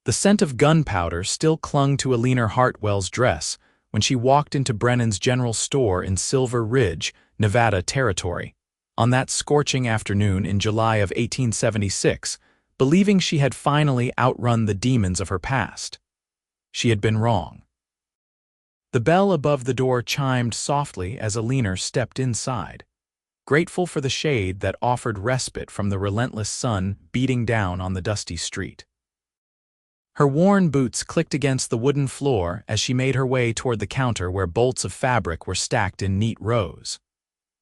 The scent of gunpowder still clung to Eleanor Hartwell's dress when she walked into Brennan's general store in Silver Ridge, Nevada territory, on that scorching afternoon in July of 1876, believing she had finally outrun the demons of her past. She had been wrong. The bell above the door chimed softly as Eleanor stepped inside, grateful for the shade that offered respite from the relentless sun beating down on the dusty street. Her worn boots clicked against the wooden floor as she made her way toward the counter where bolts of fabric were stacked in neat rows.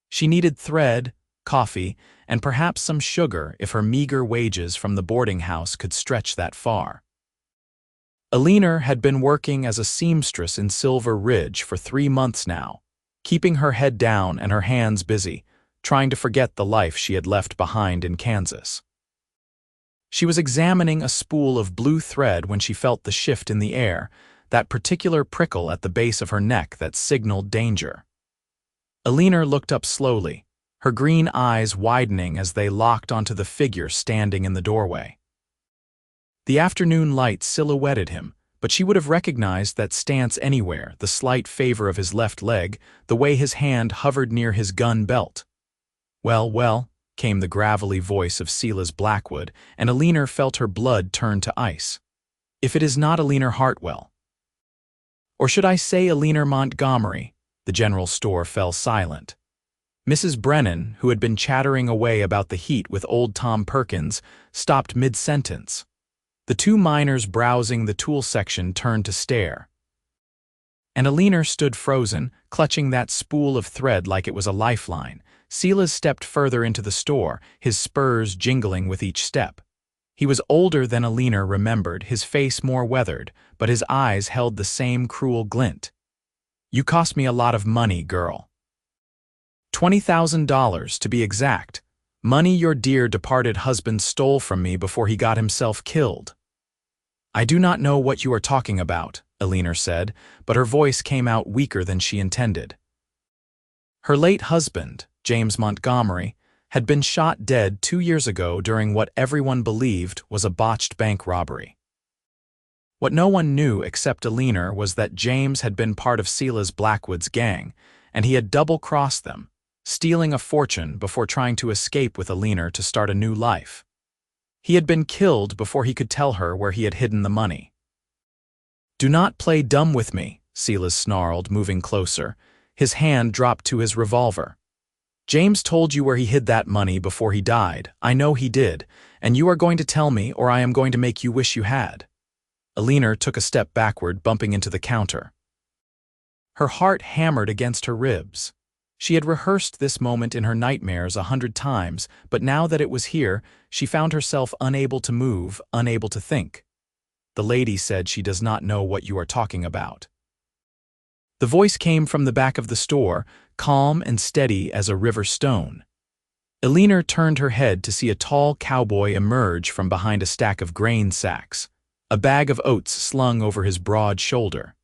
She needed thread, coffee, and perhaps some sugar if her meager wages from the boarding house could stretch that far. Eleanor had been working as a seamstress in Silver Ridge for 3 months now, keeping her head down and her hands busy, trying to forget the life she had left behind in Kansas. She was examining a spool of blue thread when she felt the shift in the air, that particular prickle at the base of her neck that signaled danger. Eleanor looked up slowly, her green eyes widening as they locked onto the figure standing in the doorway. The afternoon light silhouetted him, but she would have recognized that stance anywhere, the slight favor of his left leg, the way his hand hovered near his gun belt. "Well, well," came the gravelly voice of Silas Blackwood, and Eleanor felt her blood turn to ice. "If it is not Eleanor Hartwell. Or should I say Eleanor Montgomery?" The general store fell silent. Mrs. Brennan, who had been chattering away about the heat with old Tom Perkins, stopped mid-sentence. The 2 miners browsing the tool section turned to stare. And Eleanor stood frozen, clutching that spool of thread like it was a lifeline. Silas stepped further into the store, his spurs jingling with each step. He was older than Eleanor remembered, his face more weathered, but his eyes held the same cruel glint. "You cost me a lot of money, girl. $20,000 to be exact. Money your dear departed husband stole from me before he got himself killed." "I do not know what you are talking about," Eleanor said, but her voice came out weaker than she intended. Her late husband, James Montgomery, had been shot dead 2 years ago during what everyone believed was a botched bank robbery. What no one knew except Eleanor was that James had been part of Silas Blackwood's gang, and he had double-crossed them, stealing a fortune before trying to escape with Eleanor to start a new life. He had been killed before he could tell her where he had hidden the money. "Do not play dumb with me," Silas snarled, moving closer. His hand dropped to his revolver. "James told you where he hid that money before he died. I know he did, and you are going to tell me or I am going to make you wish you had." Eleanor took a step backward, bumping into the counter. Her heart hammered against her ribs. She had rehearsed this moment in her nightmares 100 times, but now that it was here, she found herself unable to move, unable to think. "The lady said she does not know what you are talking about." The voice came from the back of the store, calm and steady as a river stone. Eleanor turned her head to see a tall cowboy emerge from behind a stack of grain sacks, a bag of oats slung over his broad shoulder.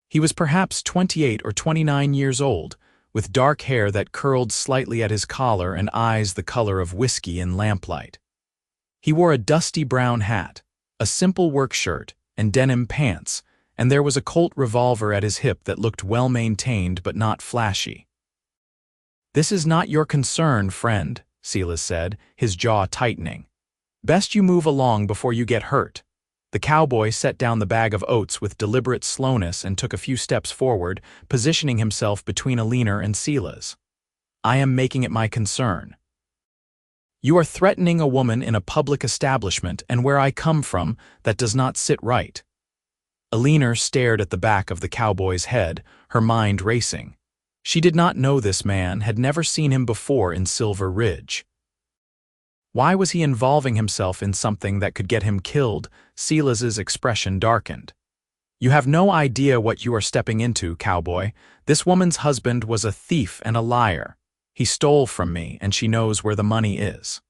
He was perhaps 28 or 29 years old, with dark hair that curled slightly at his collar and eyes the color of whiskey in lamplight. He wore a dusty brown hat, a simple work shirt, and denim pants, and there was a Colt revolver at his hip that looked well-maintained but not flashy. "This is not your concern, friend," Silas said, his jaw tightening. "Best you move along before you get hurt." The cowboy set down the bag of oats with deliberate slowness and took a few steps forward, positioning himself between Eleanor and Silas. "I am making it my concern. You are threatening a woman in a public establishment, and where I come from, that does not sit right." Eleanor stared at the back of the cowboy's head, her mind racing. She did not know this man, had never seen him before in Silver Ridge. Why was he involving himself in something that could get him killed? Silas's expression darkened. "You have no idea what you are stepping into, cowboy. This woman's husband was a thief and a liar. He stole from me, and she knows where the money is."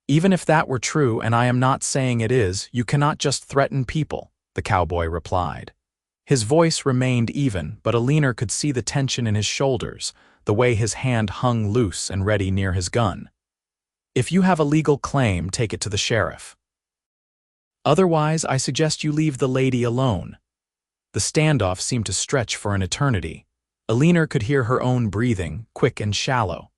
"Even if that were true, and I am not saying it is, you cannot just threaten people," the cowboy replied. His voice remained even, but Eleanor could see the tension in his shoulders, the way his hand hung loose and ready near his gun. "If you have a legal claim, take it to the sheriff." Otherwise, I suggest you leave the lady alone." The standoff seemed to stretch for an eternity. Eleanor could hear her own breathing, quick and shallow.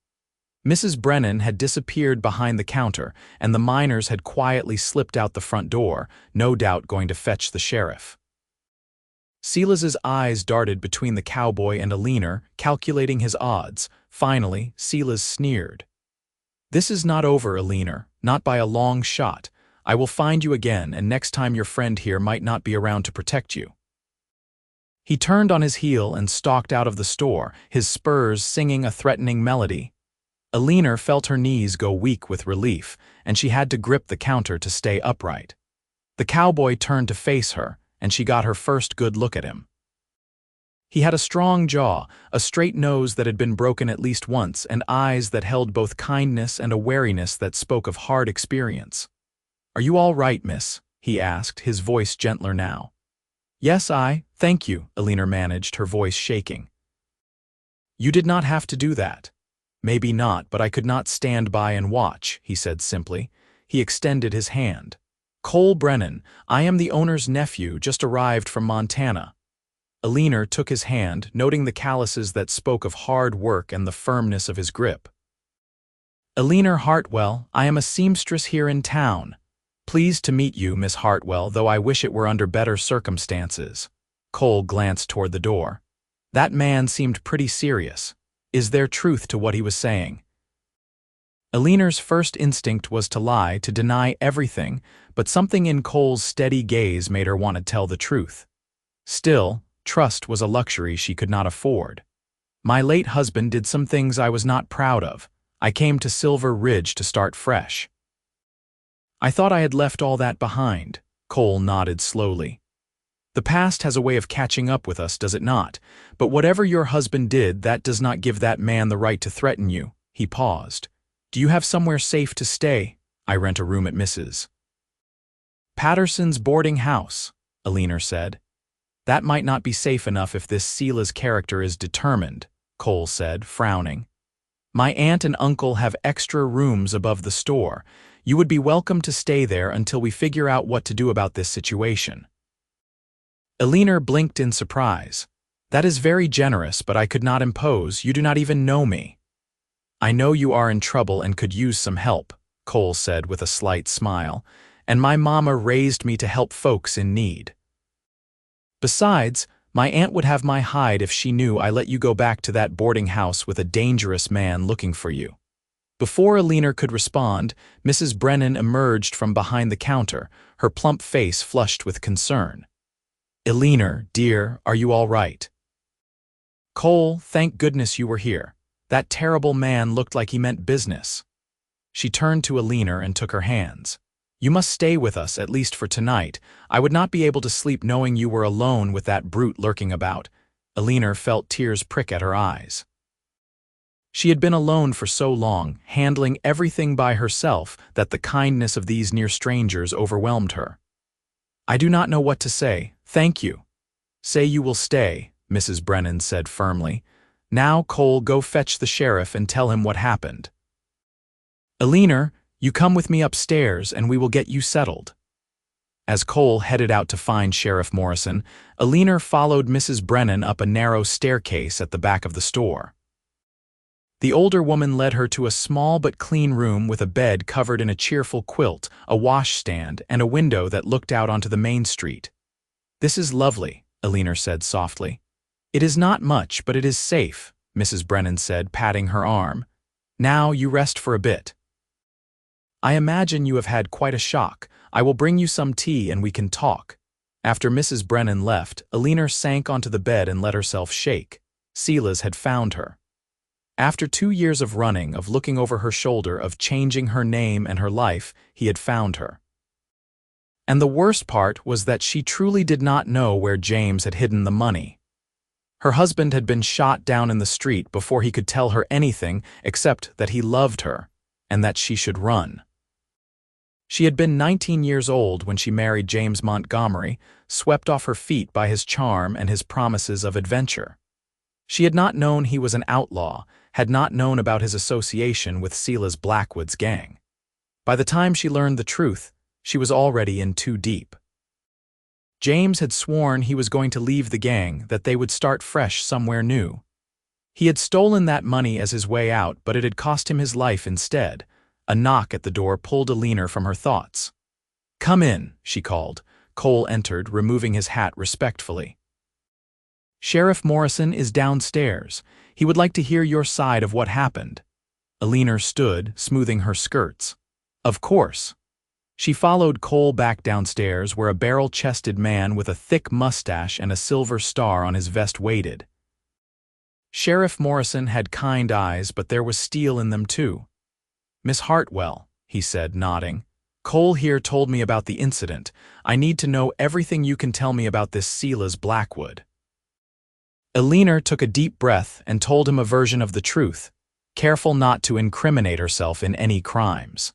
Mrs. Brennan had disappeared behind the counter, and the miners had quietly slipped out the front door, no doubt going to fetch the sheriff. Silas's eyes darted between the cowboy and Eleanor, calculating his odds. Finally, Silas sneered. "This is not over, Eleanor, not by a long shot. I will find you again, and next time your friend here might not be around to protect you." He turned on his heel and stalked out of the store, his spurs singing a threatening melody. Eleanor felt her knees go weak with relief, and she had to grip the counter to stay upright. The cowboy turned to face her, and she got her first good look at him. He had a strong jaw, a straight nose that had been broken at least once, and eyes that held both kindness and a wariness that spoke of hard experience. "Are you all right, miss?" he asked, his voice gentler now. "Yes, thank you," Eleanor managed, her voice shaking. "You did not have to do that." "Maybe not, but I could not stand by and watch," he said simply. He extended his hand. "Cole Brennan, I am the owner's nephew, just arrived from Montana." Eleanor took his hand, noting the calluses that spoke of hard work and the firmness of his grip. "Eleanor Hartwell, I am a seamstress here in town. Pleased to meet you, Miss Hartwell, though I wish it were under better circumstances." Cole glanced toward the door. That man seemed pretty serious. Is there truth to what he was saying? Eleanor's first instinct was to lie, to deny everything, but something in Cole's steady gaze made her want to tell the truth. Still, trust was a luxury she could not afford. "My late husband did some things I was not proud of. I came to Silver Ridge to start fresh." "I thought I had left all that behind." Cole nodded slowly. "The past has a way of catching up with us, does it not? But whatever your husband did, that does not give that man the right to threaten you." He paused. "Do you have somewhere safe to stay?" "I rent a room at Mrs. Patterson's boarding house," Eleanor said. "That might not be safe enough if this Silas character is determined," Cole said, frowning. "My aunt and uncle have extra rooms above the store. You would be welcome to stay there until we figure out what to do about this situation." Eleanor blinked in surprise. "That is very generous, but I could not impose. You do not even know me." "I know you are in trouble and could use some help," Cole said with a slight smile, "and my mama raised me to help folks in need. Besides, my aunt would have my hide if she knew I let you go back to that boarding house with a dangerous man looking for you." Before Eleanor could respond, Mrs. Brennan emerged from behind the counter, her plump face flushed with concern. "Eleanor, dear, are you all right?" "Cole, thank goodness you were here. That terrible man looked like he meant business." She turned to Eleanor and took her hands. "You must stay with us, at least for tonight. I would not be able to sleep knowing you were alone with that brute lurking about." Eleanor felt tears prick at her eyes. She had been alone for so long, handling everything by herself, that the kindness of these near strangers overwhelmed her. "I do not know what to say. Thank you." "Say you will stay," Mrs. Brennan said firmly. "Now, Cole, go fetch the sheriff and tell him what happened. Eleanor, you come with me upstairs and we will get you settled." As Cole headed out to find Sheriff Morrison, Eleanor followed Mrs. Brennan up a narrow staircase at the back of the store. The older woman led her to a small but clean room with a bed covered in a cheerful quilt, a washstand, and a window that looked out onto the main street. "This is lovely," Eleanor said softly. "It is not much, but it is safe," Mrs. Brennan said, patting her arm. "Now you rest for a bit. I imagine you have had quite a shock. I will bring you some tea and we can talk." After Mrs. Brennan left, Eleanor sank onto the bed and let herself shake. Silas had found her. After 2 years of running, of looking over her shoulder, of changing her name and her life, he had found her. And the worst part was that she truly did not know where James had hidden the money. Her husband had been shot down in the street before he could tell her anything except that he loved her and that she should run. She had been 19 years old when she married James Montgomery, swept off her feet by his charm and his promises of adventure. She had not known he was an outlaw, had not known about his association with Silas Blackwood's gang. By the time she learned the truth, She was already in too deep. James had sworn he was going to leave the gang, that they would start fresh somewhere new. He had stolen that money as his way out, but it had cost him his life instead. A knock at the door pulled Eleanor from her thoughts. "Come in," she called. Cole entered, removing his hat respectfully. "Sheriff Morrison is downstairs. He would like to hear your side of what happened." Eleanor stood, smoothing her skirts. "Of course." She followed Cole back downstairs, where a barrel-chested man with a thick mustache and a silver star on his vest waited. Sheriff Morrison had kind eyes, but there was steel in them too. "Miss Hartwell," he said, nodding. "Cole here told me about the incident. I need to know everything you can tell me about this Silas Blackwood." Eleanor took a deep breath and told him a version of the truth, careful not to incriminate herself in any crimes.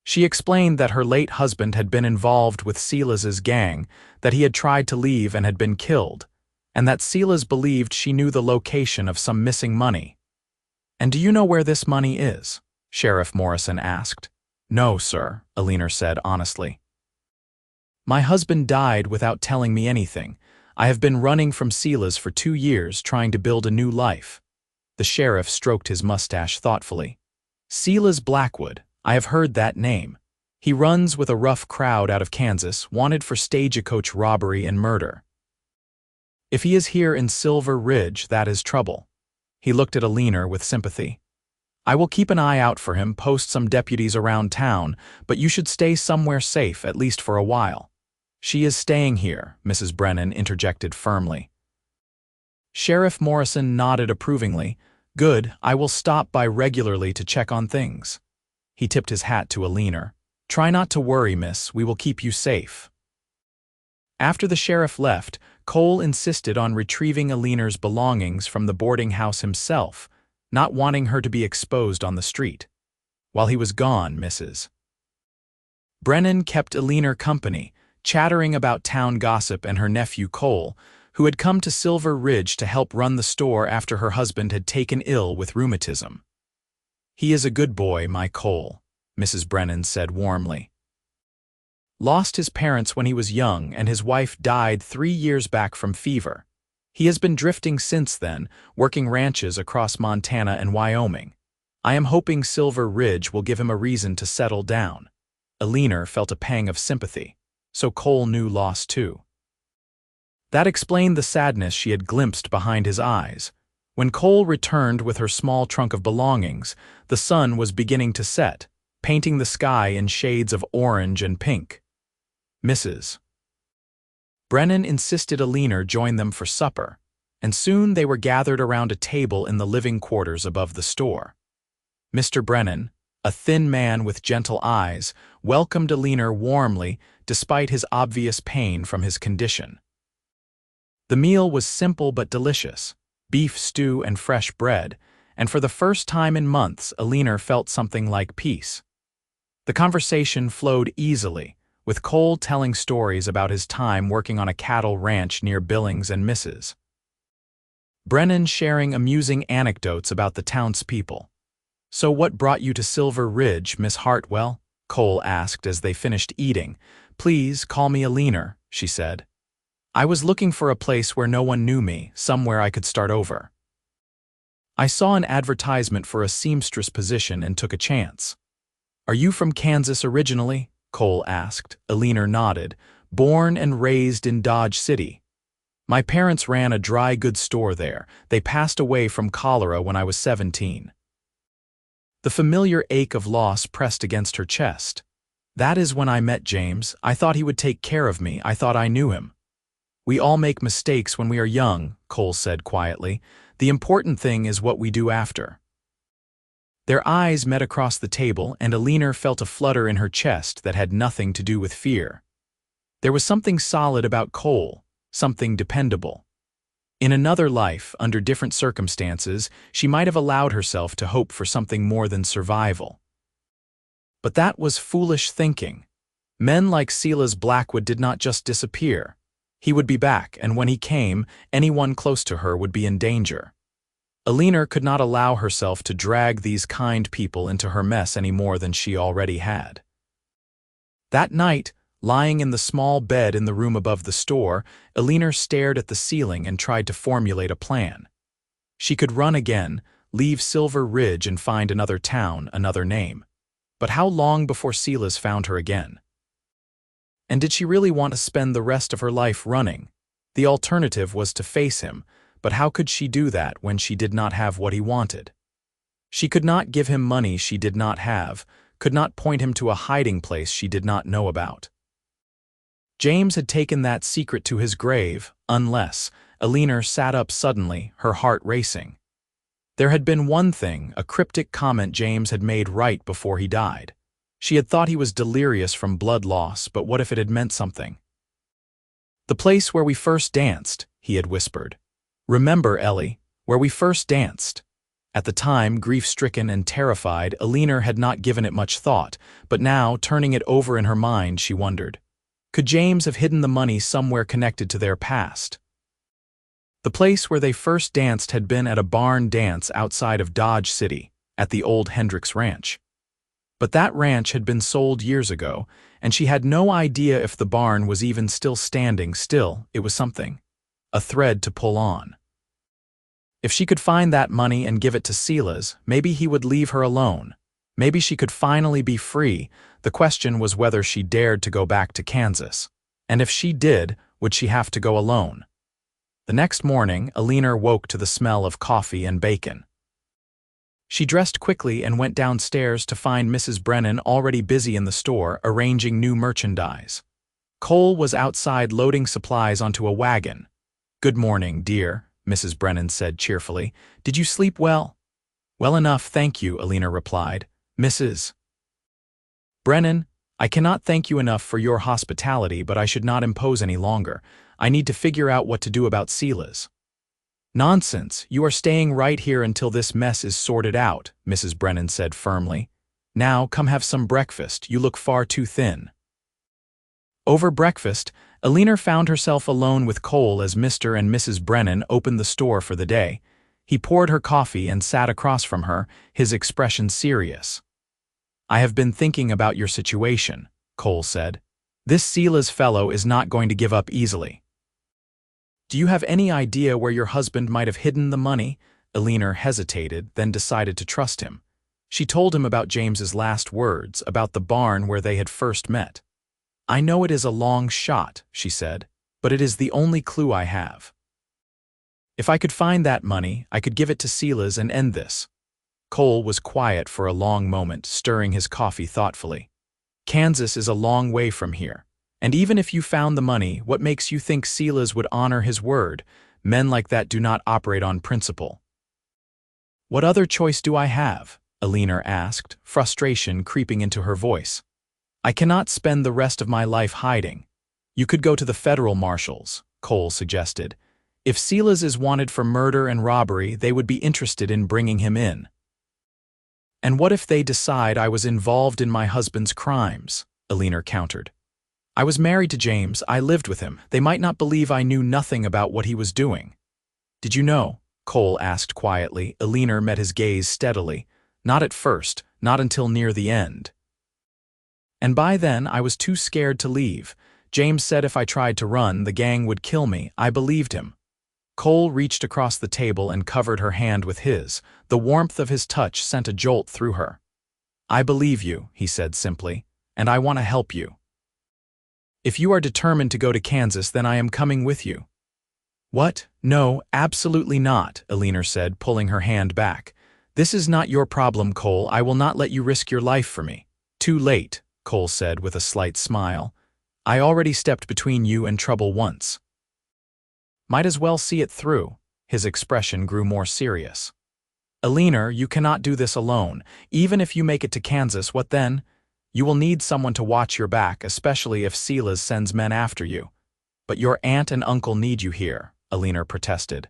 She explained that her late husband had been involved with Silas's gang, that he had tried to leave and had been killed, and that Silas believed she knew the location of some missing money. "And do you know where this money is?" Sheriff Morrison asked. "No, sir," Eleanor said honestly. "My husband died without telling me anything. I have been running from Silas for 2 years, trying to build a new life." The sheriff stroked his mustache thoughtfully. "Silas Blackwood. I have heard that name. He runs with a rough crowd out of Kansas, wanted for stagecoach robbery and murder. If he is here in Silver Ridge, that is trouble." He looked at Eleanor with sympathy. "I will keep an eye out for him, post some deputies around town, but you should stay somewhere safe, at least for a while." "She is staying here," Mrs. Brennan interjected firmly. Sheriff Morrison nodded approvingly. "Good, I will stop by regularly to check on things." He tipped his hat to Eleanor. "Try not to worry, miss. We will keep you safe." After the sheriff left, Cole insisted on retrieving Eleanor's belongings from the boarding house himself, not wanting her to be exposed on the street. While he was gone, Mrs. Brennan kept Eleanor company, chattering about town gossip and her nephew Cole, who had come to Silver Ridge to help run the store after her husband had taken ill with rheumatism. "He is a good boy, my Cole," Mrs. Brennan said warmly. "Lost his parents when he was young, and his wife died 3 years back from fever. He has been drifting since then, working ranches across Montana and Wyoming. I am hoping Silver Ridge will give him a reason to settle down." Eleanor felt a pang of sympathy. So Cole knew loss too. That explained the sadness she had glimpsed behind his eyes. When Cole returned with her small trunk of belongings, the sun was beginning to set, painting the sky in shades of orange and pink. Mrs. Brennan insisted Eleanor join them for supper, and soon they were gathered around a table in the living quarters above the store. Mr. Brennan, a thin man with gentle eyes, welcomed Eleanor warmly despite his obvious pain from his condition. The meal was simple but delicious, beef stew and fresh bread, and for the first time in months Eleanor felt something like peace. The conversation flowed easily, with Cole telling stories about his time working on a cattle ranch near Billings and Mrs. Brennan sharing amusing anecdotes about the townspeople. "So what brought you to Silver Ridge, Miss Hartwell?" Cole asked as they finished eating. "Please call me Eleanor," she said. "I was looking for a place where no one knew me, somewhere I could start over. I saw an advertisement for a seamstress position and took a chance." "Are you from Kansas originally?" Cole asked. Eleanor nodded. "Born and raised in Dodge City. My parents ran a dry goods store there. They passed away from cholera when I was 17. The familiar ache of loss pressed against her chest. "That is when I met James. I thought he would take care of me. I thought I knew him." "We all make mistakes when we are young," Cole said quietly. "The important thing is what we do after." Their eyes met across the table, and Eleanor felt a flutter in her chest that had nothing to do with fear. There was something solid about Cole, something dependable. In another life, under different circumstances, she might have allowed herself to hope for something more than survival. But that was foolish thinking. Men like Silas Blackwood did not just disappear. He would be back, and when he came, anyone close to her would be in danger. Eleanor could not allow herself to drag these kind people into her mess any more than she already had. That night, lying in the small bed in the room above the store, Eleanor stared at the ceiling and tried to formulate a plan. She could run again, leave Silver Ridge and find another town, another name. But how long before Silas found her again? And did she really want to spend the rest of her life running? The alternative was to face him, but how could she do that when she did not have what he wanted? She could not give him money she did not have, could not point him to a hiding place she did not know about. James had taken that secret to his grave, unless. Eleanor sat up suddenly, her heart racing. There had been one thing, a cryptic comment James had made right before he died. She had thought he was delirious from blood loss, but what if it had meant something? "The place where we first danced," he had whispered. "Remember, Ellie, where we first danced." At the time, grief-stricken and terrified, Eleanor had not given it much thought, but now, turning it over in her mind, she wondered, could James have hidden the money somewhere connected to their past? The place where they first danced had been at a barn dance outside of Dodge City, at the old Hendricks Ranch. But that ranch had been sold years ago, and she had no idea if the barn was even still standing. Still, it was something. A thread to pull on. If she could find that money and give it to Silas, maybe he would leave her alone. Maybe she could finally be free. The question was whether she dared to go back to Kansas. And if she did, would she have to go alone? The next morning, Eleanor woke to the smell of coffee and bacon. She dressed quickly and went downstairs to find Mrs. Brennan already busy in the store, arranging new merchandise. Cole was outside loading supplies onto a wagon. "Good morning, dear," Mrs. Brennan said cheerfully. "Did you sleep well?" "Well enough, thank you," Eleanor replied. "Mrs. Brennan, I cannot thank you enough for your hospitality, but I should not impose any longer. I need to figure out what to do about Silas." "Nonsense, you are staying right here until this mess is sorted out," Mrs. Brennan said firmly. "Now, come have some breakfast, you look far too thin." Over breakfast, Eleanor found herself alone with Cole as Mr. and Mrs. Brennan opened the store for the day. He poured her coffee and sat across from her, his expression serious. "I have been thinking about your situation," Cole said. "This Silas fellow is not going to give up easily." "Do you have any idea where your husband might have hidden the money?" Eleanor hesitated, then decided to trust him. She told him about James's last words, about the barn where they had first met. "I know it is a long shot," she said, "but it is the only clue I have. If I could find that money, I could give it to Silas and end this." Cole was quiet for a long moment, stirring his coffee thoughtfully. "Kansas is a long way from here. And even if you found the money, what makes you think Silas would honor his word? Men like that do not operate on principle." "What other choice do I have?" Eleanor asked, frustration creeping into her voice. "I cannot spend the rest of my life hiding." "You could go to the federal marshals," Cole suggested. "If Silas is wanted for murder and robbery, they would be interested in bringing him in." "And what if they decide I was involved in my husband's crimes?" Eleanor countered. "I was married to James, I lived with him. They might not believe I knew nothing about what he was doing." "Did you know?" Cole asked quietly. Eleanor met his gaze steadily. "Not at first, not until near the end. And by then I was too scared to leave. James said if I tried to run, the gang would kill me. I believed him." Cole reached across the table and covered her hand with his. The warmth of his touch sent a jolt through her. "I believe you," he said simply, "and I want to help you. If you are determined to go to Kansas, then I am coming with you." "What? No, absolutely not," Eleanor said, pulling her hand back. "This is not your problem, Cole. I will not let you risk your life for me." "Too late," Cole said with a slight smile. "I already stepped between you and trouble once." "Might as well see it through." His expression grew more serious. "Eleanor, you cannot do this alone. Even if you make it to Kansas, what then? You will need someone to watch your back, especially if Silas sends men after you." "But your aunt and uncle need you here," Eleanor protested.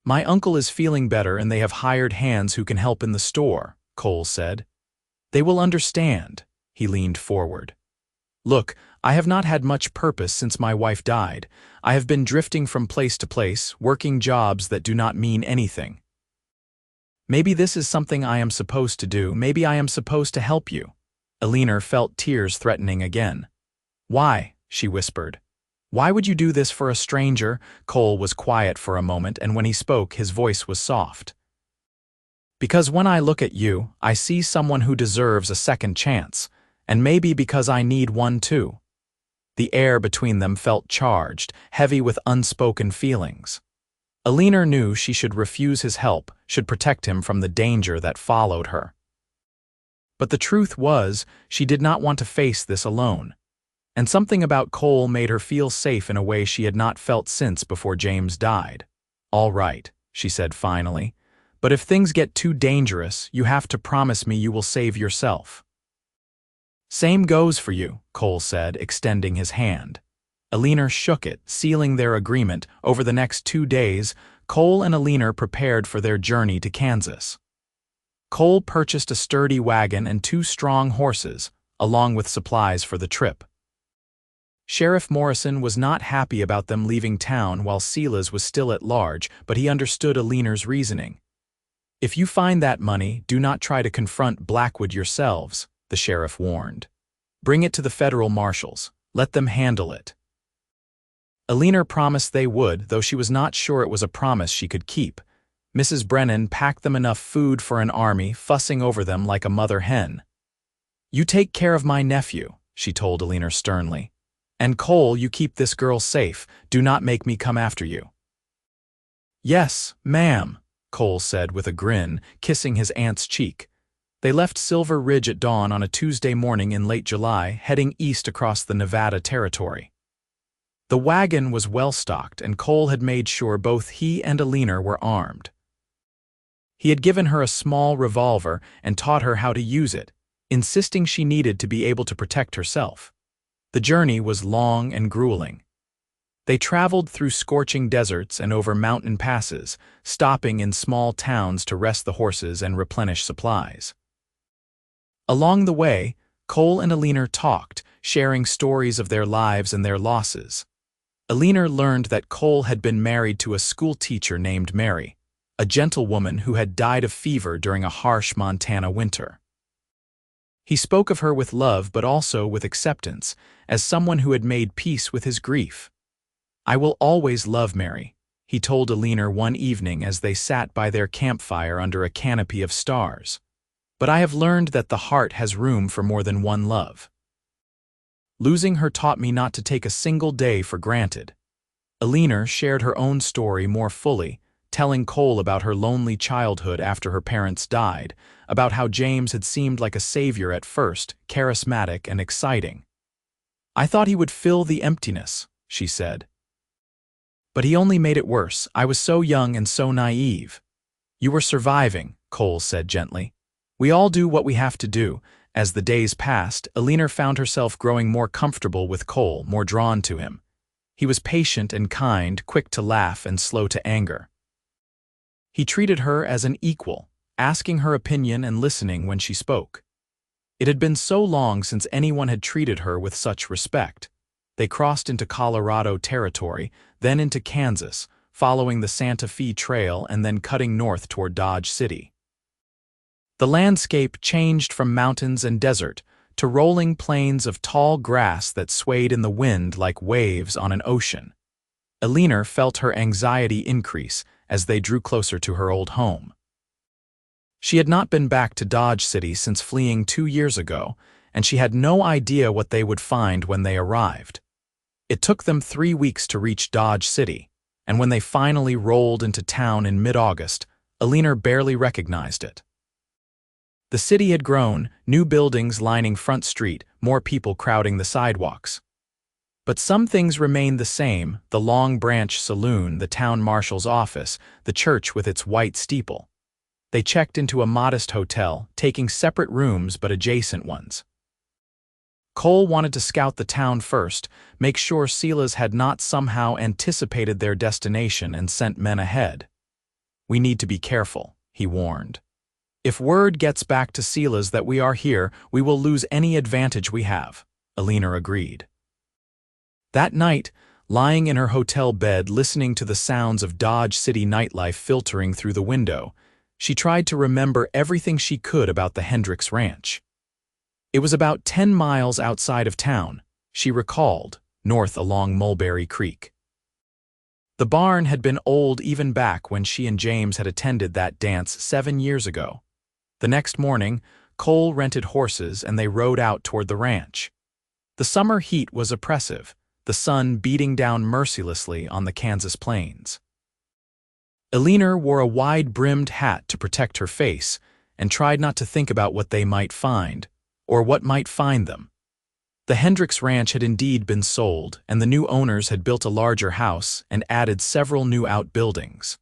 "My uncle is feeling better and they have hired hands who can help in the store," Cole said. "They will understand." He leaned forward. "Look, I have not had much purpose since my wife died. I have been drifting from place to place, working jobs that do not mean anything. Maybe this is something I am supposed to do. Maybe I am supposed to help you." Eleanor felt tears threatening again. "Why?" she whispered. "Why would you do this for a stranger?" Cole was quiet for a moment, and when he spoke, his voice was soft. "Because when I look at you, I see someone who deserves a second chance, and maybe because I need one too." The air between them felt charged, heavy with unspoken feelings. Eleanor knew she should refuse his help, should protect him from the danger that followed her. But the truth was, she did not want to face this alone. And something about Cole made her feel safe in a way she had not felt since before James died. "All right," she said finally, "but if things get too dangerous, you have to promise me you will save yourself." "Same goes for you," Cole said, extending his hand. Eleanor shook it, sealing their agreement. Over the next 2 days, Cole and Eleanor prepared for their journey to Kansas. Cole purchased a sturdy wagon and 2 strong horses, along with supplies for the trip. Sheriff Morrison was not happy about them leaving town while Silas was still at large, but he understood Eleanor's reasoning. "If you find that money, do not try to confront Blackwood yourselves," the sheriff warned. "Bring it to the federal marshals. Let them handle it." Eleanor promised they would, though she was not sure it was a promise she could keep. Mrs. Brennan packed them enough food for an army, fussing over them like a mother hen. "You take care of my nephew," she told Eleanor sternly. "And Cole, you keep this girl safe. Do not make me come after you." "Yes, ma'am," Cole said with a grin, kissing his aunt's cheek. They left Silver Ridge at dawn on a Tuesday morning in late July, heading east across the Nevada Territory. The wagon was well-stocked, and Cole had made sure both he and Eleanor were armed. He had given her a small revolver and taught her how to use it, insisting she needed to be able to protect herself. The journey was long and grueling. They traveled through scorching deserts and over mountain passes, stopping in small towns to rest the horses and replenish supplies. Along the way, Cole and Eleanor talked, sharing stories of their lives and their losses. Eleanor learned that Cole had been married to a schoolteacher named Mary, a gentlewoman who had died of fever during a harsh Montana winter. He spoke of her with love but also with acceptance, as someone who had made peace with his grief. "I will always love Mary," he told Eleanor one evening as they sat by their campfire under a canopy of stars. "But I have learned that the heart has room for more than one love. Losing her taught me not to take a single day for granted." Eleanor shared her own story more fully, telling Cole about her lonely childhood after her parents died, about how James had seemed like a savior at first, charismatic and exciting. "I thought he would fill the emptiness," she said. "But he only made it worse. I was so young and so naive." "You were surviving," Cole said gently. "We all do what we have to do." As the days passed, Eleanor found herself growing more comfortable with Cole, more drawn to him. He was patient and kind, quick to laugh and slow to anger. He treated her as an equal, asking her opinion and listening when she spoke. It had been so long since anyone had treated her with such respect. They crossed into Colorado territory, then into Kansas, following the Santa Fe Trail and then cutting north toward Dodge City. The landscape changed from mountains and desert to rolling plains of tall grass that swayed in the wind like waves on an ocean. Eleanor felt her anxiety increase as they drew closer to her old home. She had not been back to Dodge City since fleeing 2 years ago, and she had no idea what they would find when they arrived. It took them 3 weeks to reach Dodge City, and when they finally rolled into town in mid-August, Eleanor barely recognized it. The city had grown, new buildings lining Front Street, more people crowding the sidewalks. But some things remained the same: the Long Branch Saloon, the town marshal's office, the church with its white steeple. They checked into a modest hotel, taking separate rooms but adjacent ones. Cole wanted to scout the town first, make sure Silas had not somehow anticipated their destination and sent men ahead. "We need to be careful," he warned. "If word gets back to Silas that we are here, we will lose any advantage we have," Eleanor agreed. That night, lying in her hotel bed listening to the sounds of Dodge City nightlife filtering through the window, she tried to remember everything she could about the Hendricks Ranch. It was about 10 miles outside of town, she recalled, north along Mulberry Creek. The barn had been old even back when she and James had attended that dance 7 years ago. The next morning, Cole rented horses and they rode out toward the ranch. The summer heat was oppressive, the sun beating down mercilessly on the Kansas plains. Eleanor wore a wide-brimmed hat to protect her face and tried not to think about what they might find, or what might find them. The Hendricks Ranch had indeed been sold, and the new owners had built a larger house and added several new outbuildings.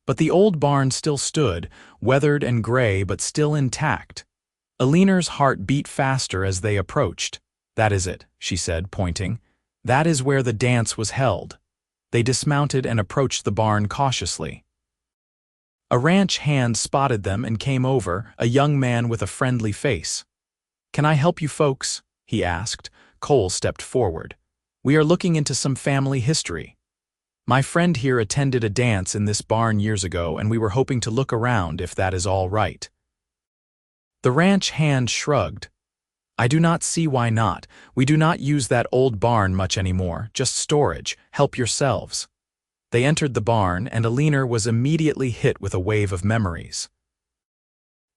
But the old barn still stood, weathered and gray but still intact. Eleanor's heart beat faster as they approached. "That is it," she said, pointing. "That is where the dance was held." They dismounted and approached the barn cautiously. A ranch hand spotted them and came over, a young man with a friendly face. "Can I help you folks?" he asked. Cole stepped forward. "We are looking into some family history. My friend here attended a dance in this barn years ago, and we were hoping to look around if that is all right." The ranch hand shrugged. "I do not see why not. We do not use that old barn much anymore, just storage. Help yourselves." They entered the barn, and Eleanor was immediately hit with a wave of memories.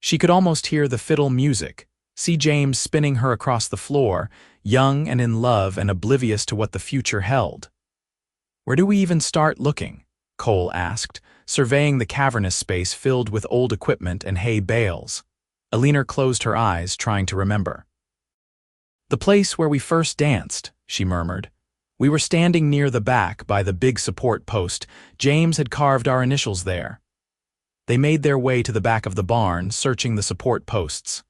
She could almost hear the fiddle music, see James spinning her across the floor, young and in love and oblivious to what the future held. "Where do we even start looking?" Cole asked, surveying the cavernous space filled with old equipment and hay bales. Eleanor closed her eyes, trying to remember. "The place where we first danced," she murmured. "We were standing near the back by the big support post. James had carved our initials there." They made their way to the back of the barn, searching the support posts.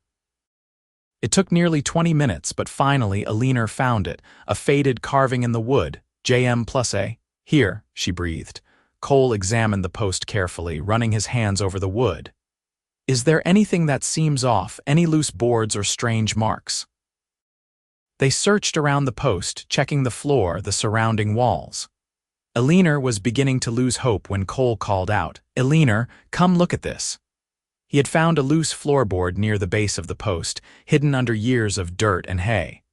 It took nearly 20 minutes, but finally Eleanor found it, a faded carving in the wood, JM+A. "Here," she breathed. Cole examined the post carefully, running his hands over the wood. "Is there anything that seems off, any loose boards or strange marks?" They searched around the post, checking the floor, the surrounding walls. Eleanor was beginning to lose hope when Cole called out, "Eleanor, come look at this." He had found a loose floorboard near the base of the post, hidden under years of dirt and hay.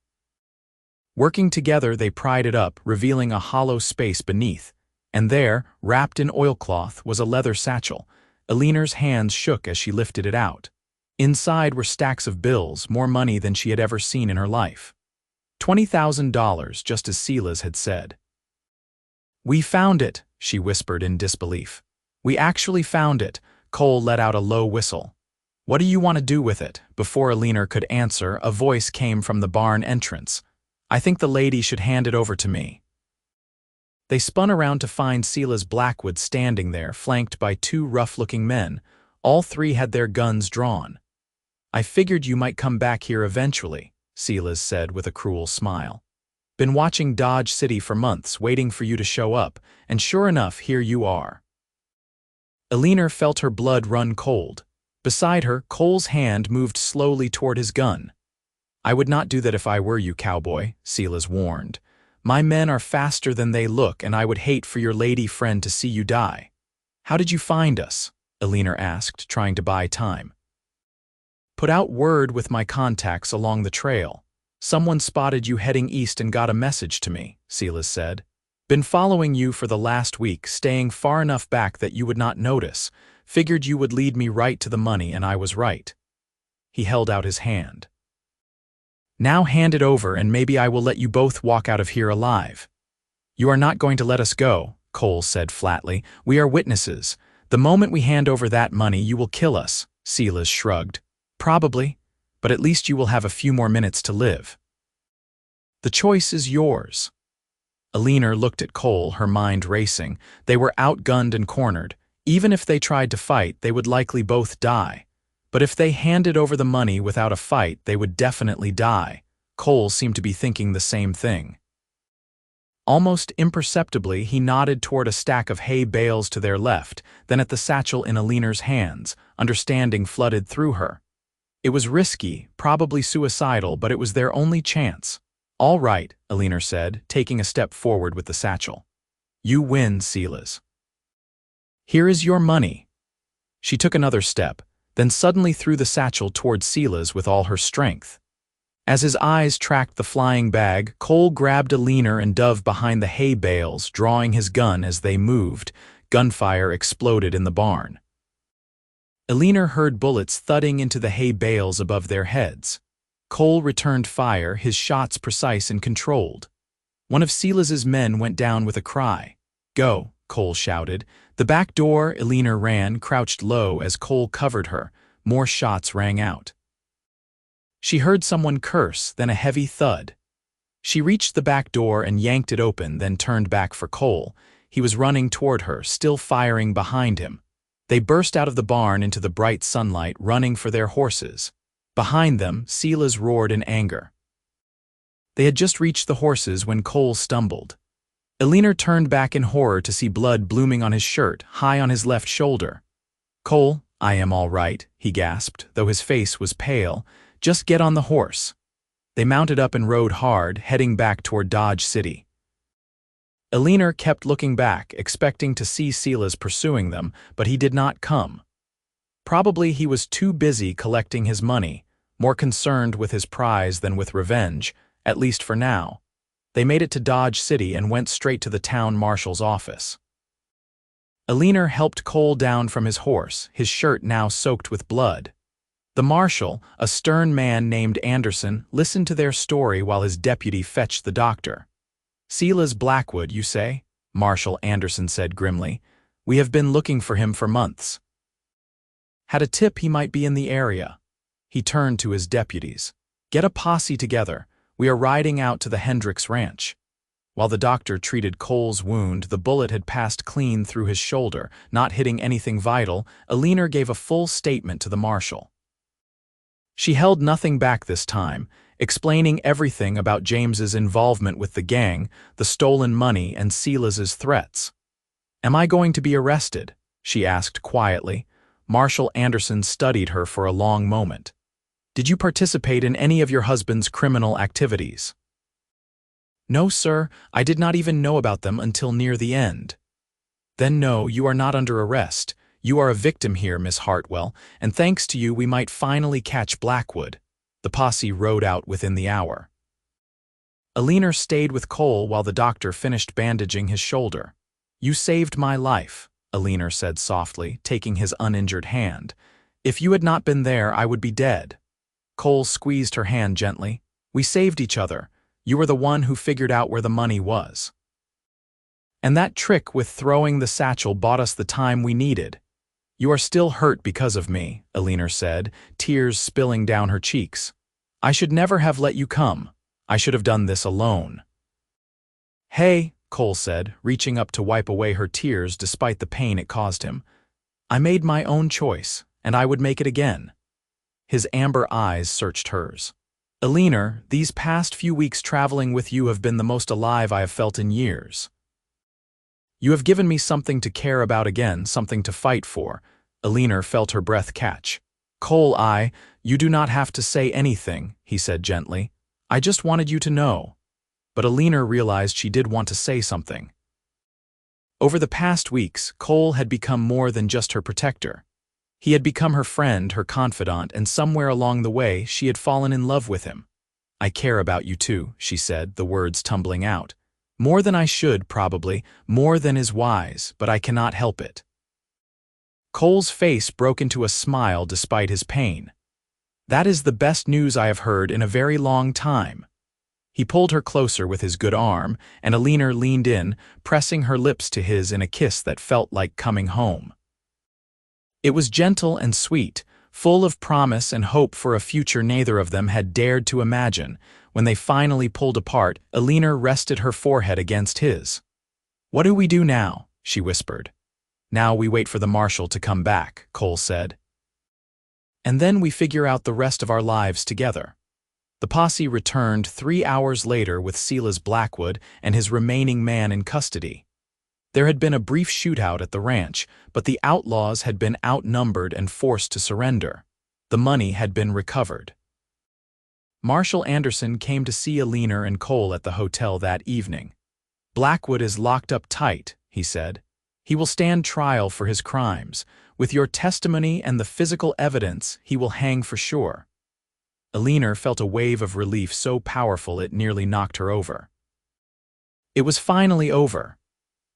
Working together, they pried it up, revealing a hollow space beneath. And there, wrapped in oilcloth, was a leather satchel. Eleanor's hands shook as she lifted it out. Inside were stacks of bills, more money than she had ever seen in her life. $20,000, just as Silas had said. "We found it," she whispered in disbelief. "We actually found it." Cole let out a low whistle. "What do you want to do with it?" Before Eleanor could answer, a voice came from the barn entrance. "I think the lady should hand it over to me." They spun around to find Silas Blackwood standing there, flanked by two rough-looking men. All three had their guns drawn. "I figured you might come back here eventually," Silas said with a cruel smile. "Been watching Dodge City for months, waiting for you to show up, and sure enough, here you are." Eleanor felt her blood run cold. Beside her, Cole's hand moved slowly toward his gun. "I would not do that if I were you, Cowboy," Silas warned. "My men are faster than they look, and I would hate for your lady friend to see you die." "How did you find us?" Eleanor asked, trying to buy time. "Put out word with my contacts along the trail. Someone spotted you heading east and got a message to me," Silas said. "Been following you for the last week, staying far enough back that you would not notice. Figured you would lead me right to the money, and I was right." He held out his hand. "Now hand it over, and maybe I will let you both walk out of here alive." "You are not going to let us go," Cole said flatly. "We are witnesses. The moment we hand over that money, you will kill us." Silas shrugged. "Probably, but at least you will have a few more minutes to live." "The choice is yours." Eleanor looked at Cole, her mind racing. They were outgunned and cornered. Even if they tried to fight, they would likely both die. But if they handed over the money without a fight, they would definitely die. Cole seemed to be thinking the same thing. Almost imperceptibly, he nodded toward a stack of hay bales to their left, then at the satchel in Eleanor's hands. Understanding flooded through her. It was risky, probably suicidal, but it was their only chance. "All right," Eleanor said, taking a step forward with the satchel. "You win, Silas. Here is your money." She took another step. then suddenly threw the satchel toward Silas with all her strength. As his eyes tracked the flying bag, Cole grabbed Eleanor and dove behind the hay bales, drawing his gun as they moved. Gunfire exploded in the barn. Eleanor heard bullets thudding into the hay bales above their heads. Cole returned fire, his shots precise and controlled. One of Silas's men went down with a cry. "Go," Cole shouted. The back door, Eleanor ran, crouched low as Cole covered her. More shots rang out. She heard someone curse, then a heavy thud. She reached the back door and yanked it open, then turned back for Cole. He was running toward her, still firing behind him. They burst out of the barn into the bright sunlight, running for their horses. Behind them, Silas roared in anger. They had just reached the horses when Cole stumbled. Eleanor turned back in horror to see blood blooming on his shirt, high on his left shoulder. "Cole, I am all right," he gasped, though his face was pale. "Just get on the horse." They mounted up and rode hard, heading back toward Dodge City. Eleanor kept looking back, expecting to see Silas pursuing them, but he did not come. Probably he was too busy collecting his money, more concerned with his prize than with revenge, at least for now. They made it to Dodge City and went straight to the town marshal's office. Eleanor helped Cole down from his horse, his shirt now soaked with blood. The marshal, a stern man named Anderson, listened to their story while his deputy fetched the doctor. "Silas Blackwood, you say?" Marshal Anderson said grimly. "We have been looking for him for months. Had a tip he might be in the area." He turned to his deputies. "Get a posse together. We are riding out to the Hendricks Ranch." While the doctor treated Cole's wound, the bullet had passed clean through his shoulder, not hitting anything vital. Eleanor gave a full statement to the marshal. She held nothing back this time, explaining everything about James's involvement with the gang, the stolen money, and Silas's threats. "Am I going to be arrested?" she asked quietly. Marshal Anderson studied her for a long moment. "Did you participate in any of your husband's criminal activities?" "No, sir, I did not even know about them until near the end." "Then no, you are not under arrest. You are a victim here, Miss Hartwell, and thanks to you we might finally catch Blackwood." The posse rode out within the hour. Eleanor stayed with Cole while the doctor finished bandaging his shoulder. "You saved my life," Eleanor said softly, taking his uninjured hand. "If you had not been there, I would be dead." Cole squeezed her hand gently. "We saved each other. You were the one who figured out where the money was. And that trick with throwing the satchel bought us the time we needed." "You are still hurt because of me," Eleanor said, tears spilling down her cheeks. "I should never have let you come. I should have done this alone." "Hey," Cole said, reaching up to wipe away her tears despite the pain it caused him. "I made my own choice, and I would make it again." His amber eyes searched hers. "Eleanor, these past few weeks traveling with you have been the most alive I have felt in years. You have given me something to care about again, something to fight for." Eleanor felt her breath catch. "Cole, you do not have to say anything," he said gently. "I just wanted you to know." But Eleanor realized she did want to say something. Over the past weeks, Cole had become more than just her protector. He had become her friend, her confidant, and somewhere along the way, she had fallen in love with him. "I care about you too," she said, the words tumbling out. "More than I should, probably, more than is wise, but I cannot help it." Cole's face broke into a smile despite his pain. "That is the best news I have heard in a very long time." He pulled her closer with his good arm, and Eleanor leaned in, pressing her lips to his in a kiss that felt like coming home. It was gentle and sweet, full of promise and hope for a future neither of them had dared to imagine. When they finally pulled apart, Eleanor rested her forehead against his. "What do we do now?" she whispered. "Now we wait for the marshal to come back," Cole said. "And then we figure out the rest of our lives together." The posse returned 3 hours later with Silas Blackwood and his remaining man in custody. There had been a brief shootout at the ranch, but the outlaws had been outnumbered and forced to surrender. The money had been recovered. Marshal Anderson came to see Eleanor and Cole at the hotel that evening. "Blackwood is locked up tight," he said. He will stand trial for his crimes. With your testimony and the physical evidence, he will hang for sure." Eleanor felt a wave of relief so powerful it nearly knocked her over. It was finally over.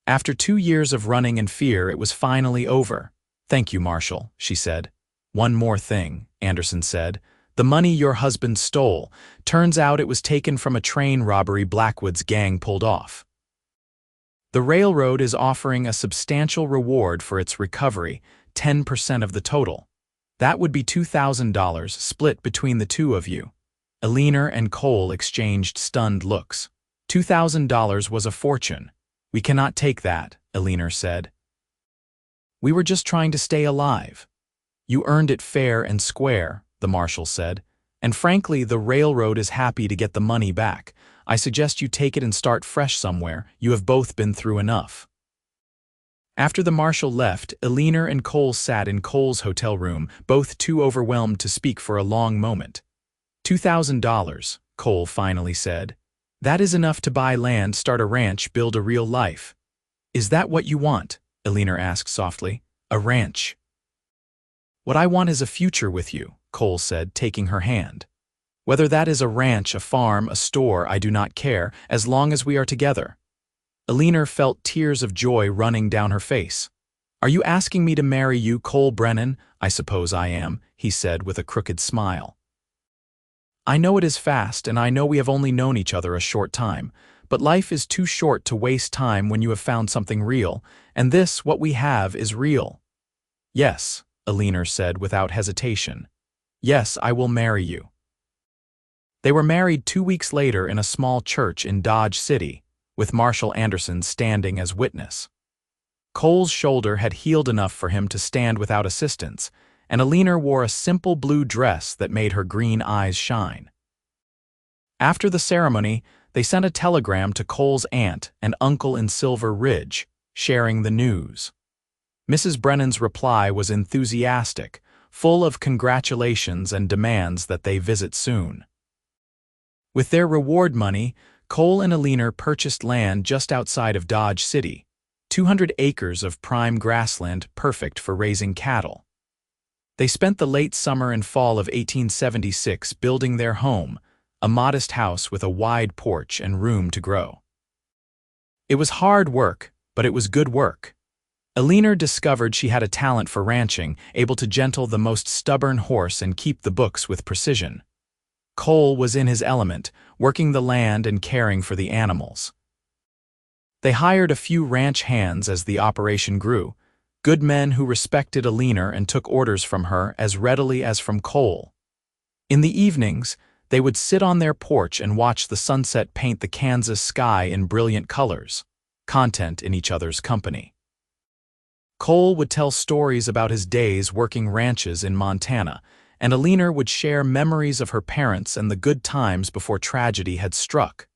After 2 years of running in fear, it was finally over. "Thank you, Marshal," she said. "One more thing," Anderson said. "The money your husband stole. Turns out it was taken from a train robbery Blackwood's gang pulled off. The railroad is offering a substantial reward for its recovery, 10% of the total. That would be $2,000 split between the two of you." Eleanor and Cole exchanged stunned looks. $2,000 was a fortune. "We cannot take that," Eleanor said. "We were just trying to stay alive." "You earned it fair and square," the marshal said. "And frankly, the railroad is happy to get the money back. I suggest you take it and start fresh somewhere. You have both been through enough." After the marshal left, Eleanor and Cole sat in Cole's hotel room, both too overwhelmed to speak for a long moment. $2,000, Cole finally said. "That is enough to buy land, start a ranch, build a real life." "Is that what you want?" Eleanor asked softly. "A ranch." "What I want is a future with you," Cole said, taking her hand. "Whether that is a ranch, a farm, a store, I do not care, as long as we are together." Eleanor felt tears of joy running down her face. "Are you asking me to marry you, Cole Brennan?" "I suppose I am," he said with a crooked smile. "I know it is fast, and I know we have only known each other a short time, but life is too short to waste time when you have found something real, and this, what we have, is real." "Yes," Eleanor said without hesitation. "Yes, I will marry you." They were married 2 weeks later in a small church in Dodge City, with Marshal Anderson standing as witness. Cole's shoulder had healed enough for him to stand without assistance, and Eleanor wore a simple blue dress that made her green eyes shine. After the ceremony, they sent a telegram to Cole's aunt and uncle in Silver Ridge, sharing the news. Mrs. Brennan's reply was enthusiastic, full of congratulations and demands that they visit soon. With their reward money, Cole and Eleanor purchased land just outside of Dodge City, 200 acres of prime grassland perfect for raising cattle. They spent the late summer and fall of 1876 building their home, a modest house with a wide porch and room to grow. It was hard work, but it was good work. Eleanor discovered she had a talent for ranching, able to gentle the most stubborn horse and keep the books with precision. Cole was in his element, working the land and caring for the animals. They hired a few ranch hands as the operation grew, good men who respected Eleanor and took orders from her as readily as from Cole. In the evenings, they would sit on their porch and watch the sunset paint the Kansas sky in brilliant colors, content in each other's company. Cole would tell stories about his days working ranches in Montana, and Eleanor would share memories of her parents and the good times before tragedy had struck.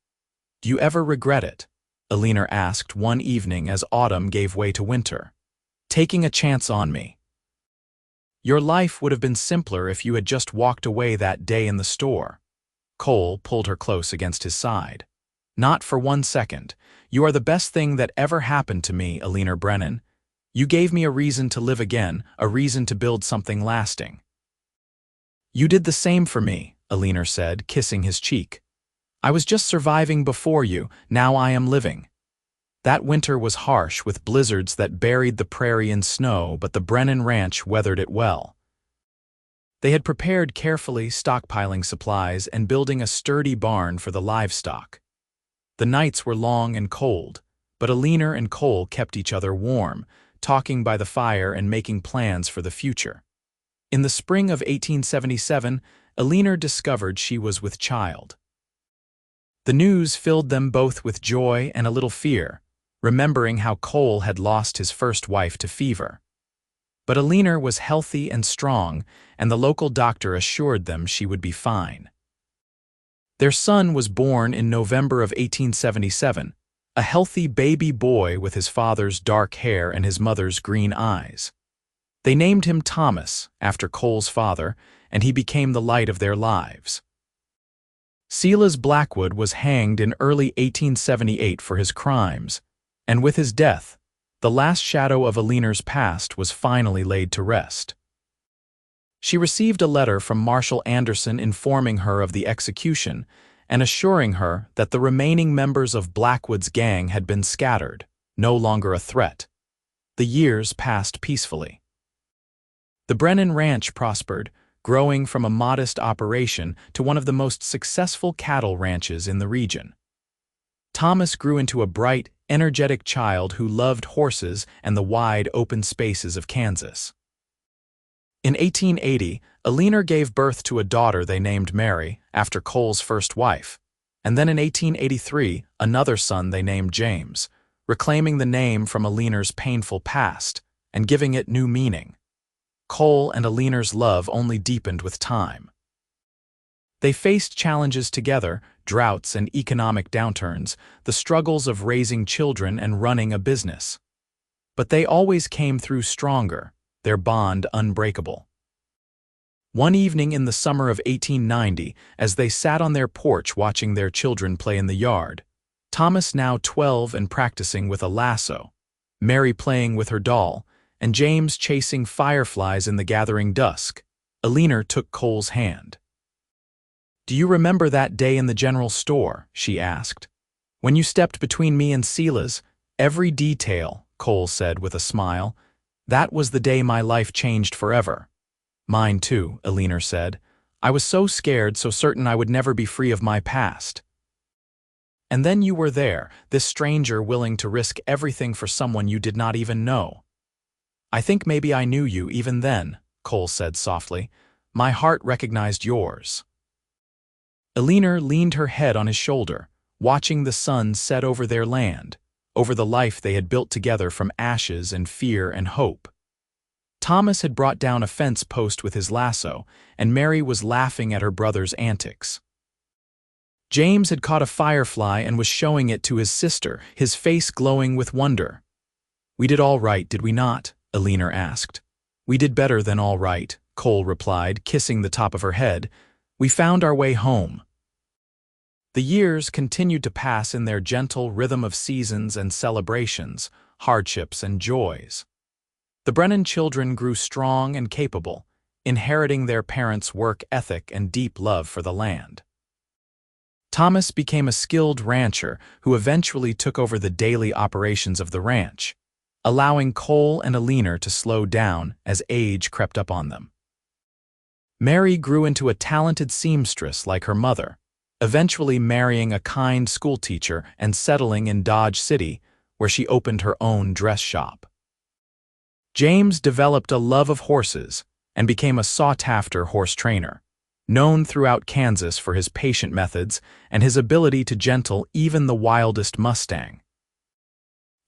"Do you ever regret it?" Eleanor asked one evening as autumn gave way to winter. "Taking a chance on me." "Your life would have been simpler if you had just walked away that day in the store." Cole pulled her close against his side. "Not for 1 second. You are the best thing that ever happened to me, Eleanor Brennan. You gave me a reason to live again, a reason to build something lasting." "You did the same for me," Eleanor said, kissing his cheek. "I was just surviving before you, now I am living." That winter was harsh, with blizzards that buried the prairie in snow, but the Brennan Ranch weathered it well. They had prepared carefully, stockpiling supplies and building a sturdy barn for the livestock. The nights were long and cold, but Eleanor and Cole kept each other warm, talking by the fire and making plans for the future. In the spring of 1877, Eleanor discovered she was with child. The news filled them both with joy and a little fear, remembering how Cole had lost his first wife to fever. But Eleanor was healthy and strong, and the local doctor assured them she would be fine. Their son was born in November of 1877, a healthy baby boy with his father's dark hair and his mother's green eyes. They named him Thomas, after Cole's father, and he became the light of their lives. Silas Blackwood was hanged in early 1878 for his crimes, and with his death, The last shadow of Eleanor's past was finally laid to rest. She received a letter from Marshal Anderson informing her of the execution and assuring her that the remaining members of Blackwood's gang had been scattered, no longer a threat. The years passed peacefully. The Brennan Ranch prospered, growing from a modest operation to one of the most successful cattle ranches in the region. Thomas grew into a bright, energetic child who loved horses and the wide, open spaces of Kansas. In 1880, Eleanor gave birth to a daughter they named Mary, after Cole's first wife, and then in 1883, another son they named James, reclaiming the name from Eleanor's painful past and giving it new meaning. Cole and Eleanor's love only deepened with time. They faced challenges together, droughts and economic downturns, the struggles of raising children and running a business. But they always came through stronger, their bond unbreakable. One evening in the summer of 1890, as they sat on their porch watching their children play in the yard, Thomas, now 12 and practicing with a lasso, Mary playing with her doll, and James chasing fireflies in the gathering dusk, Eleanor took Cole's hand. "Do you remember that day in the general store?" she asked. "When you stepped between me and Silas, every detail," Cole said with a smile. "That was the day my life changed forever." "Mine too," Eleanor said. "I was so scared, so certain I would never be free of my past. And then you were there, this stranger willing to risk everything for someone you did not even know." "I think maybe I knew you even then," Cole said softly. "My heart recognized yours." Eleanor leaned her head on his shoulder, watching the sun set over their land, over the life they had built together from ashes and fear and hope. Thomas had brought down a fence post with his lasso, and Mary was laughing at her brother's antics. James had caught a firefly and was showing it to his sister, his face glowing with wonder. "We did all right, did we not?" Eleanor asked. "We did better than all right," Cole replied, kissing the top of her head. "We found our way home." The years continued to pass in their gentle rhythm of seasons and celebrations, hardships and joys. The Brennan children grew strong and capable, inheriting their parents' work ethic and deep love for the land. Thomas became a skilled rancher who eventually took over the daily operations of the ranch, allowing Cole and Eleanor to slow down as age crept up on them. Mary grew into a talented seamstress like her mother, eventually marrying a kind schoolteacher and settling in Dodge City, where she opened her own dress shop. James developed a love of horses and became a sought-after horse trainer, known throughout Kansas for his patient methods and his ability to gentle even the wildest Mustang.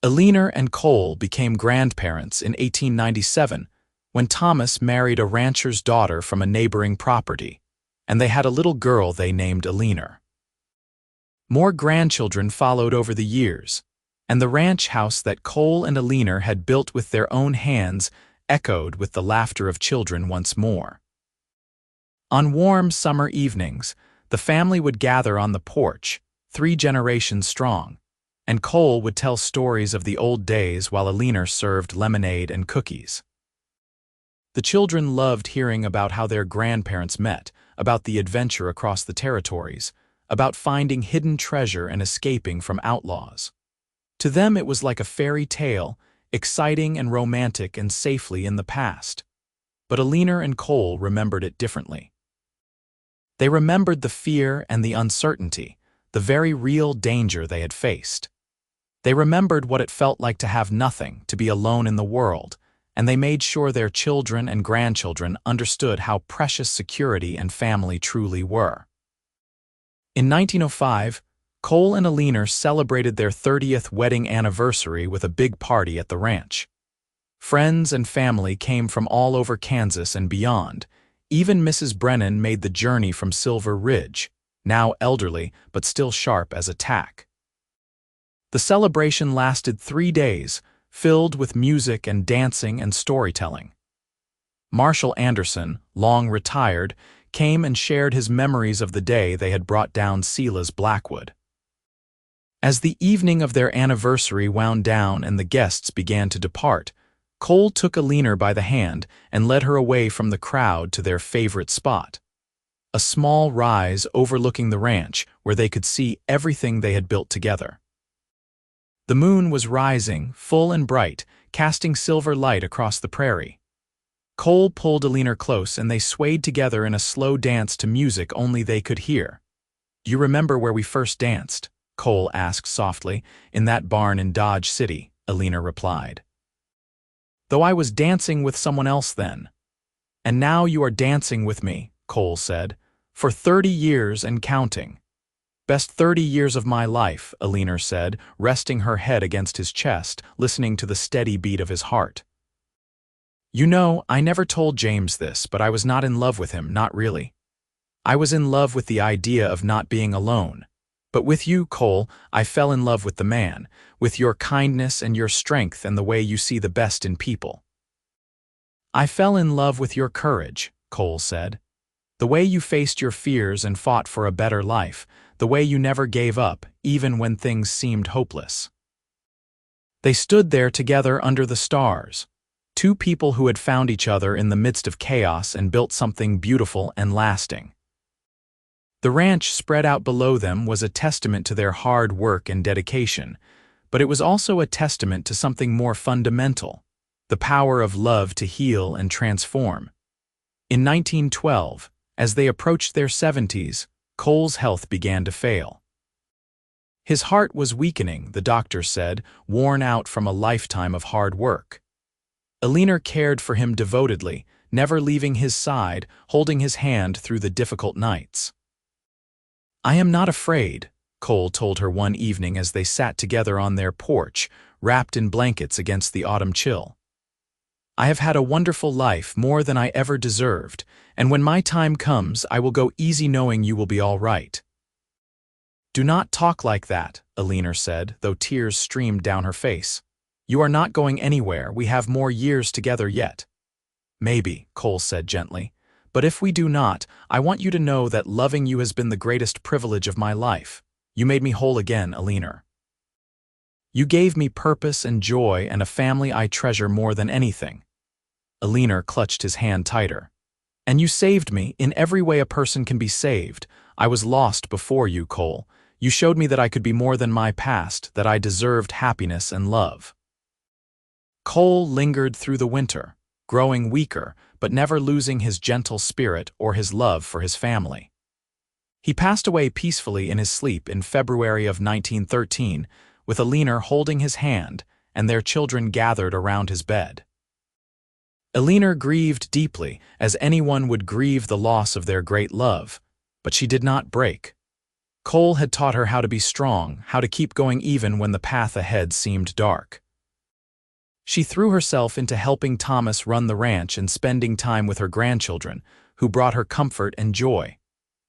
Eleanor and Cole became grandparents in 1897 when Thomas married a rancher's daughter from a neighboring property, and they had a little girl they named Eleanor. More grandchildren followed over the years, and the ranch house that Cole and Eleanor had built with their own hands echoed with the laughter of children once more. On warm summer evenings, the family would gather on the porch, 3 generations strong, and Cole would tell stories of the old days while Eleanor served lemonade and cookies. The children loved hearing about how their grandparents met, about the adventure across the territories, about finding hidden treasure and escaping from outlaws. To them it was like a fairy tale, exciting and romantic and safely in the past. But Eleanor and Cole remembered it differently. They remembered the fear and the uncertainty, the very real danger they had faced. They remembered what it felt like to have nothing, to be alone in the world, and they made sure their children and grandchildren understood how precious security and family truly were. In 1905, Cole and Eleanor celebrated their 30th wedding anniversary with a big party at the ranch. Friends and family came from all over Kansas and beyond. Even Mrs. Brennan made the journey from Silver Ridge, now elderly but still sharp as a tack. The celebration lasted 3 days, filled with music and dancing and storytelling. Marshal Anderson, long retired, came and shared his memories of the day they had brought down Silas Blackwood. As the evening of their anniversary wound down and the guests began to depart, Cole took Eleanor by the hand and led her away from the crowd to their favorite spot, a small rise overlooking the ranch where they could see everything they had built together. The moon was rising, full and bright, casting silver light across the prairie. Cole pulled Eleanor close and they swayed together in a slow dance to music only they could hear. "Do you remember where we first danced?" Cole asked softly. "In that barn in Dodge City," Eleanor replied. "Though I was dancing with someone else then." "And now you are dancing with me," Cole said, "for 30 years and counting." "Best 30 years of my life," Eleanor said, resting her head against his chest, listening to the steady beat of his heart. "You know, I never told James this, but I was not in love with him, not really. I was in love with the idea of not being alone. But with you, Cole, I fell in love with the man, with your kindness and your strength and the way you see the best in people." "I fell in love with your courage," Cole said. "The way you faced your fears and fought for a better life, the way you never gave up, even when things seemed hopeless." They stood there together under the stars, two people who had found each other in the midst of chaos and built something beautiful and lasting. The ranch spread out below them was a testament to their hard work and dedication, but it was also a testament to something more fundamental, the power of love to heal and transform. In 1912, as they approached their 70s, Cole's health began to fail. His heart was weakening, the doctor said, worn out from a lifetime of hard work. Eleanor cared for him devotedly, never leaving his side, holding his hand through the difficult nights. "I am not afraid," Cole told her one evening as they sat together on their porch, wrapped in blankets against the autumn chill. "I have had a wonderful life, more than I ever deserved, and when my time comes, I will go easy knowing you will be all right." "Do not talk like that," Eleanor said, though tears streamed down her face. "You are not going anywhere. We have more years together yet." "Maybe," Cole said gently. "But if we do not, I want you to know that loving you has been the greatest privilege of my life. You made me whole again, Eleanor. You gave me purpose and joy and a family I treasure more than anything." Eleanor clutched his hand tighter. "And you saved me in every way a person can be saved. I was lost before you, Cole. You showed me that I could be more than my past, that I deserved happiness and love." Cole lingered through the winter, growing weaker, but never losing his gentle spirit or his love for his family. He passed away peacefully in his sleep in February of 1913, with Eleanor holding his hand and their children gathered around his bed. Eleanor grieved deeply, as anyone would grieve the loss of their great love, but she did not break. Cole had taught her how to be strong, how to keep going even when the path ahead seemed dark. She threw herself into helping Thomas run the ranch and spending time with her grandchildren, who brought her comfort and joy.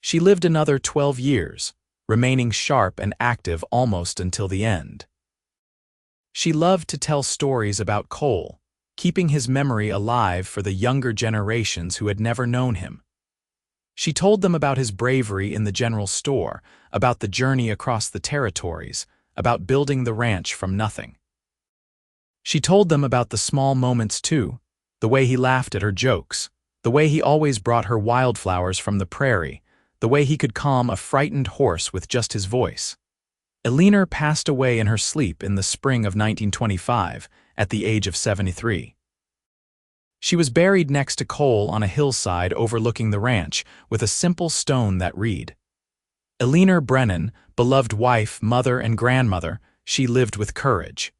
She lived another 12 years, remaining sharp and active almost until the end. She loved to tell stories about Cole, keeping his memory alive for the younger generations who had never known him. She told them about his bravery in the general store, about the journey across the territories, about building the ranch from nothing. She told them about the small moments too, the way he laughed at her jokes, the way he always brought her wildflowers from the prairie, the way he could calm a frightened horse with just his voice. Eleanor passed away in her sleep in the spring of 1925, at the age of 73. She was buried next to Cole on a hillside overlooking the ranch, with a simple stone that read, "Eleanor Brennan, beloved wife, mother, and grandmother, she lived with courage."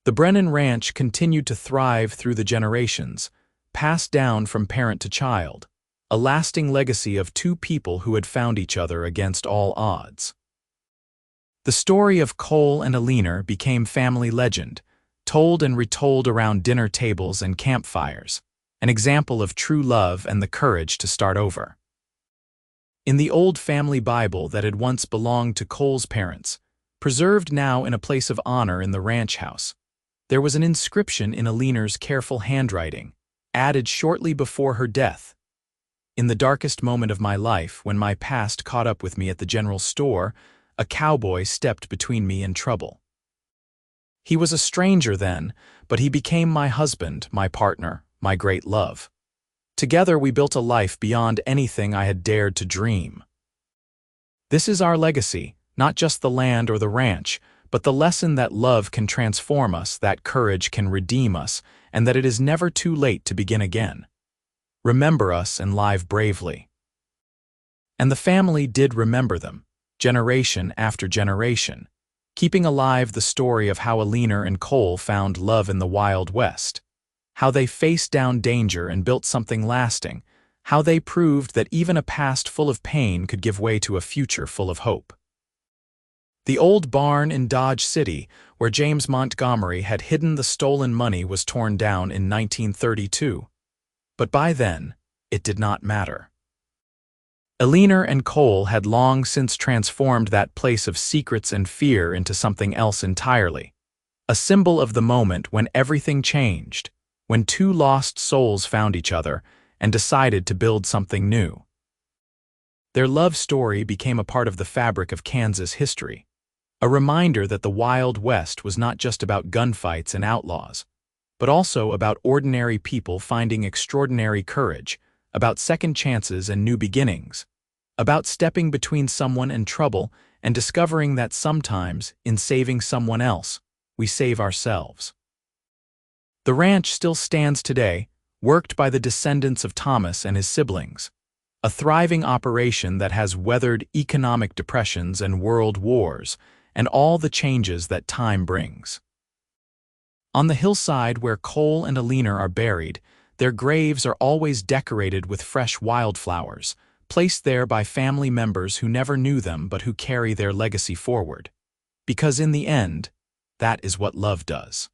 The Brennan Ranch continued to thrive through the generations, passed down from parent to child, a lasting legacy of two people who had found each other against all odds. The story of Cole and Eleanor became family legend, told and retold around dinner tables and campfires, an example of true love and the courage to start over. In the old family Bible that had once belonged to Cole's parents, preserved now in a place of honor in the ranch house, there was an inscription in Eleanor's careful handwriting, added shortly before her death. "In the darkest moment of my life, when my past caught up with me at the general store, a cowboy stepped between me and trouble. He was a stranger then, but he became my husband, my partner, my great love. Together we built a life beyond anything I had dared to dream. This is our legacy, not just the land or the ranch, but the lesson that love can transform us, that courage can redeem us, and that it is never too late to begin again. Remember us and live bravely. And the family did remember them, generation after generation, keeping alive the story of how Eleanor and Cole found love in the Wild West, how they faced down danger and built something lasting, how they proved that even a past full of pain could give way to a future full of hope. The old barn in Dodge City, where James Montgomery had hidden the stolen money, was torn down in 1932. But by then, it did not matter. Eleanor and Cole had long since transformed that place of secrets and fear into something else entirely, a symbol of the moment when everything changed, when two lost souls found each other and decided to build something new. Their love story became a part of the fabric of Kansas history, a reminder that the Wild West was not just about gunfights and outlaws, but also about ordinary people finding extraordinary courage, about second chances and new beginnings, about stepping between someone and trouble and discovering that sometimes, in saving someone else, we save ourselves. The ranch still stands today, worked by the descendants of Thomas and his siblings, a thriving operation that has weathered economic depressions and world wars, and all the changes that time brings. On the hillside where Cole and Eleanor are buried, their graves are always decorated with fresh wildflowers, placed there by family members who never knew them but who carry their legacy forward. Because in the end, that is what love does.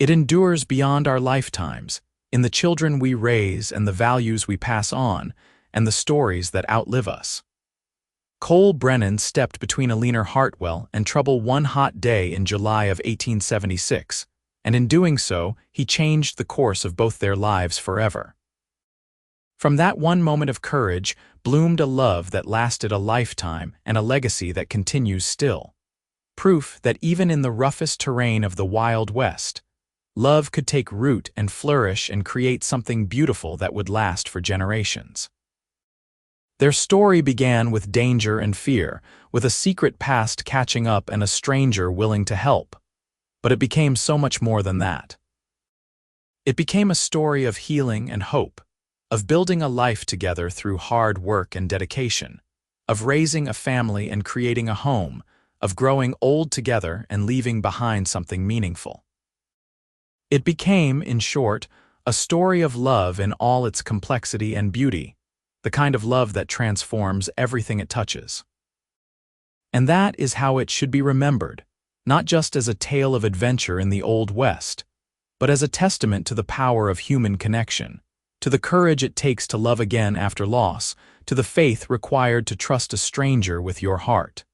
It endures beyond our lifetimes, in the children we raise and the values we pass on, and the stories that outlive us. Cole Brennan stepped between Eleanor Hartwell and trouble one hot day in July of 1876, and in doing so, he changed the course of both their lives forever. From that one moment of courage bloomed a love that lasted a lifetime and a legacy that continues still. Proof that even in the roughest terrain of the Wild West, love could take root and flourish and create something beautiful that would last for generations. Their story began with danger and fear, with a secret past catching up and a stranger willing to help. But it became so much more than that. It became a story of healing and hope, of building a life together through hard work and dedication, of raising a family and creating a home, of growing old together and leaving behind something meaningful. It became, in short, a story of love in all its complexity and beauty, the kind of love that transforms everything it touches. And that is how it should be remembered, not just as a tale of adventure in the Old West, but as a testament to the power of human connection, to the courage it takes to love again after loss, to the faith required to trust a stranger with your heart.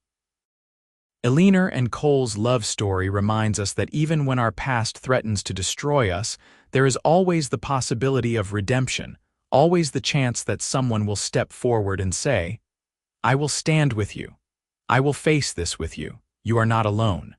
Eleanor and Cole's love story reminds us that even when our past threatens to destroy us, there is always the possibility of redemption, always the chance that someone will step forward and say, "I will stand with you. I will face this with you. You are not alone."